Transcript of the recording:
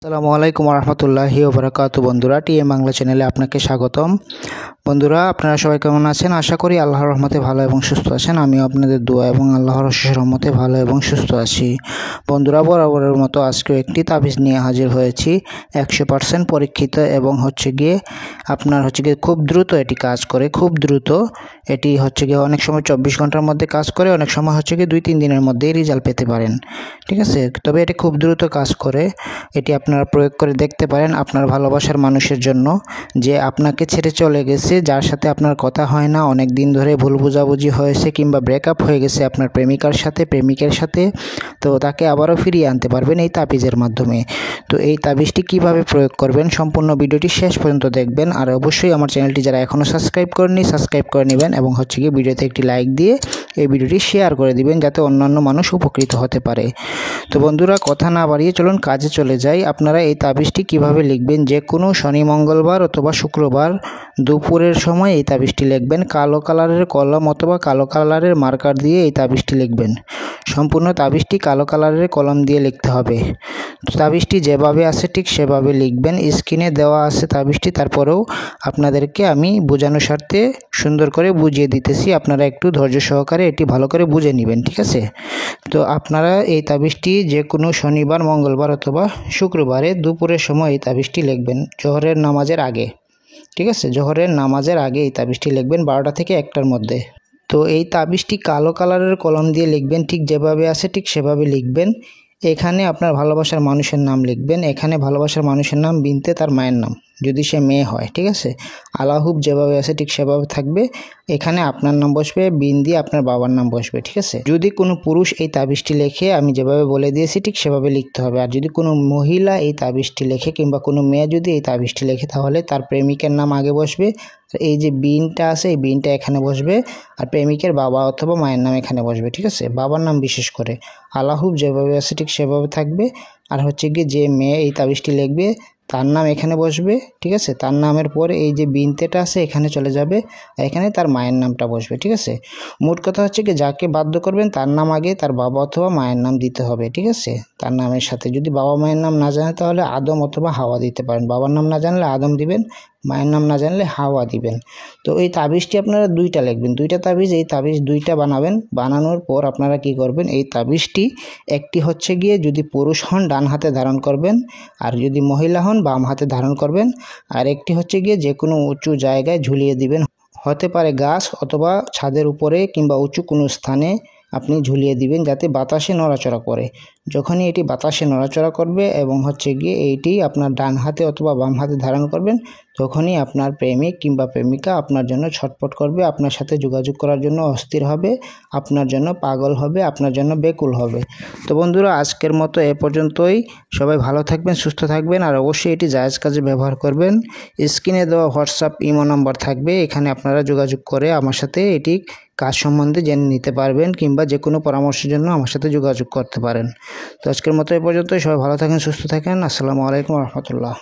আসসালামু আলাইকুম রহমতুল্লাহি ওয়া বারাকাতুহু। বন্ধুরা, টিএম বাংলা চ্যানেলে আপনাকে স্বাগতম। বন্ধুরা, আপনারা সবাই কেমন আছেন? আশা করি আল্লাহর রহমতে ভালো এবং সুস্থ আছেন। আমিও আপনাদের দোয়া এবং আল্লাহর অশেষ রহমতে ভালো এবং সুস্থ আছি। বন্ধুরা, বরাবরের মতো আজকেও একটি তাবিজ নিয়ে হাজির হয়েছি। 100% পরীক্ষিত এবং আপনার খুব দ্রুত এটি কাজ করে, খুব দ্রুত। এটি অনেক সময় 24 ঘন্টার মধ্যে কাজ করে, অনেক সময় 2-3 দিনের মধ্যেই রেজাল্ট পেতে পারেন। ঠিক আছে, তবে এটি খুব দ্রুত কাজ করে। এটি আপনারা প্রয়োগ করে দেখতে পারেন আপনার ভালোবাসার মানুষের জন্য, যে আপনাকে ছেড়ে চলে গেছে, যার সাথে আপনার কথা হয় না, অনেক দিন ধরে ভুল বোঝাবুঝি হয়েছে কিংবা ব্রেকআপ হয়ে গেছে আপনার প্রেমিকের সাথে, তো তাকে আবারও ফিরিয়ে আনতে পারবেন এই তাবিজের মাধ্যমে। তো এই তাবিজটি কিভাবে প্রয়োগ করবেন সম্পূর্ণ ভিডিওটি শেষ পর্যন্ত দেখবেন। আর অবশ্যই আমার চ্যানেলটি যারা এখনও সাবস্ক্রাইব করেননি সাবস্ক্রাইব করে নেবেন এবং ভিডিওতে একটি লাইক দিয়ে এই ভিডিওটি শেয়ার করে দিবেন, যাতে অন্যান্য মানুষ উপকৃত হতে পারে। তো বন্ধুরা, কথা না বাড়িয়ে চলুন কাজে চলে যাই। আপনারা এই তাবিজটি কিভাবে লিখবেন, যে কোনো শনি, মঙ্গলবার অথবা শুক্রবার দুপুরের সময় এই তাবিজটি লিখবেন। কালো কালারের কলম অথবা কালো কালারের মার্কার দিয়ে এই তাবিজটি লিখবেন। সম্পূর্ণ তাবিজটি কালো কালারের কলম দিয়ে লিখতে হবে। তো তাবিজটি যেভাবে আছে ঠিক সেভাবে লিখবেন। স্ক্রিনে দেওয়া আছে তাবিজটি, তারপরেও আপনাদেরকে আমি বোঝানোর স্বার্থে সুন্দর করে বুঝিয়ে দিতেছি। আপনারা একটু ধৈর্য সহকারে এটি ভালো করে বুঝে নেবেন। ঠিক আছে, তো আপনারা এই তাবিজটি যে কোনো শনিবার, মঙ্গলবার অথবা শুক্রবারে দুপুরের সময় এই তাবিজটি লিখবেন, জোহরের নামাজের আগে। ঠিক আছে, জোহরের নামাজের আগে এই তাবিজটি লিখবেন 12টা থেকে 1টার মধ্যে। তো এই তাবিজটি কালো কালারের কলম দিয়ে লিখবেন, ঠিক যেভাবে আছে ঠিক সেভাবে লিখবেন। এখানে আপনার ভালোবাসার মানুষের নাম লিখবেন। এখানে ভালোবাসার মানুষের নাম বিনতে তার মায়ের নাম, যদি সে মেয়ে হয়। ঠিক আছে, আলাহুব যেভাবে আছে ঠিক সেভাবে থাকবে। এখানে আপনার নাম বসবে, বিন দিয়ে আপনার বাবার নাম বসবে। ঠিক আছে, যদি কোনো পুরুষ এই তাবিজটি লেখে, আমি যেভাবে বলে দিয়েছি ঠিক সেভাবে লিখতে হবে। আর যদি কোনো মহিলা এই তাবিজটি লেখে কিংবা কোনো মেয়ে যদি এই তাবিজটি লেখে, তাহলে তার প্রেমিকের নাম আগে বসবে। এই যে বিনটা আছে, এই বিনটা এখানে বসবে, আর প্রেমিকের বাবা অথবা মায়ের নাম এখানে বসবে। ঠিক আছে, বাবার নাম বিশেষ করে। আলাহুব যেভাবে আছে ঠিক সেভাবে থাকবে। আর যে মেয়ে এই তাবিজটি লিখবে তার নাম এখানে বসবে। ঠিক আছে, তার নামের পরে এই যে বিনতেটা আছে এখানে চলে যাবে, এখানে তার মায়ের নামটা বসবে। ঠিক আছে, মোট কথা যাকে বাধ্য করবেন তার নাম আগে তার বাবা অথবা মায়ের নাম দিতে হবে। ঠিক আছে, তার নামের সাথে যদি বাবা মায়ের নাম না জানে তাহলে আদম অথবা হাওয়া দিতে পারেন। বাবার নাম না জানলে আদম দিবেন, মায়ের নাম না জানলে হাওয়া দিবেন। তো এই তাবিজটি আপনারা 2টা লিখবেন, 2টা তাবিজ। এই তাবিজ 2টা বানাবেন। বানানোর পর আপনারা কি করবেন, এই তাবিজটি একটি যদি পুরুষ হন ডান হাতে ধারণ করবেন, আর যদি মহিলা হন বাম হাতে ধারণ করবেন। আর একটি যে কোনো উঁচু জায়গায় ঝুলিয়ে দিবেন, হতে পারে গাছ অথবা ছাদের উপরে কিংবা উঁচু কোনো স্থানে আপনি ঝুলিয়ে দিবেন, যাতে বাতাসে নড়াচড়া করে। যখনই এটি বাতাসে নড়াচড়া করবে এবং এইটি আপনার ডান হাতে অথবা বাম হাতে ধারণ করবেন, তখনই আপনার প্রেমিক কিংবা প্রেমিকা আপনার জন্য ছটফট করবে, আপনার সাথে যোগাযোগ করার জন্য অস্থির হবে, আপনার জন্য পাগল হবে, আপনার জন্য বেকুল হবে। তো বন্ধুরা, আজকের মতো এ পর্যন্তই। সবাই ভালো থাকবেন, সুস্থ থাকবেন, আর অবশ্যই এটি জায়েজ কাজে ব্যবহার করবেন। স্ক্রিনে দেওয়া হোয়াটসঅ্যাপ, ইমো নাম্বার থাকবে, এখানে আপনারা যোগাযোগ করে আমার সাথে এটি কাজ সম্বন্ধে জেনে নিতে পারবেন, কিংবা যে কোনো পরামর্শের জন্য আমার সাথে যোগাযোগ করতে পারেন। তো আজকের মতো এ পর্যন্তই। সবাই ভালো থাকেন, সুস্থ থাকেন। আসসালামু আলাইকুম রহমতুল্লাহ।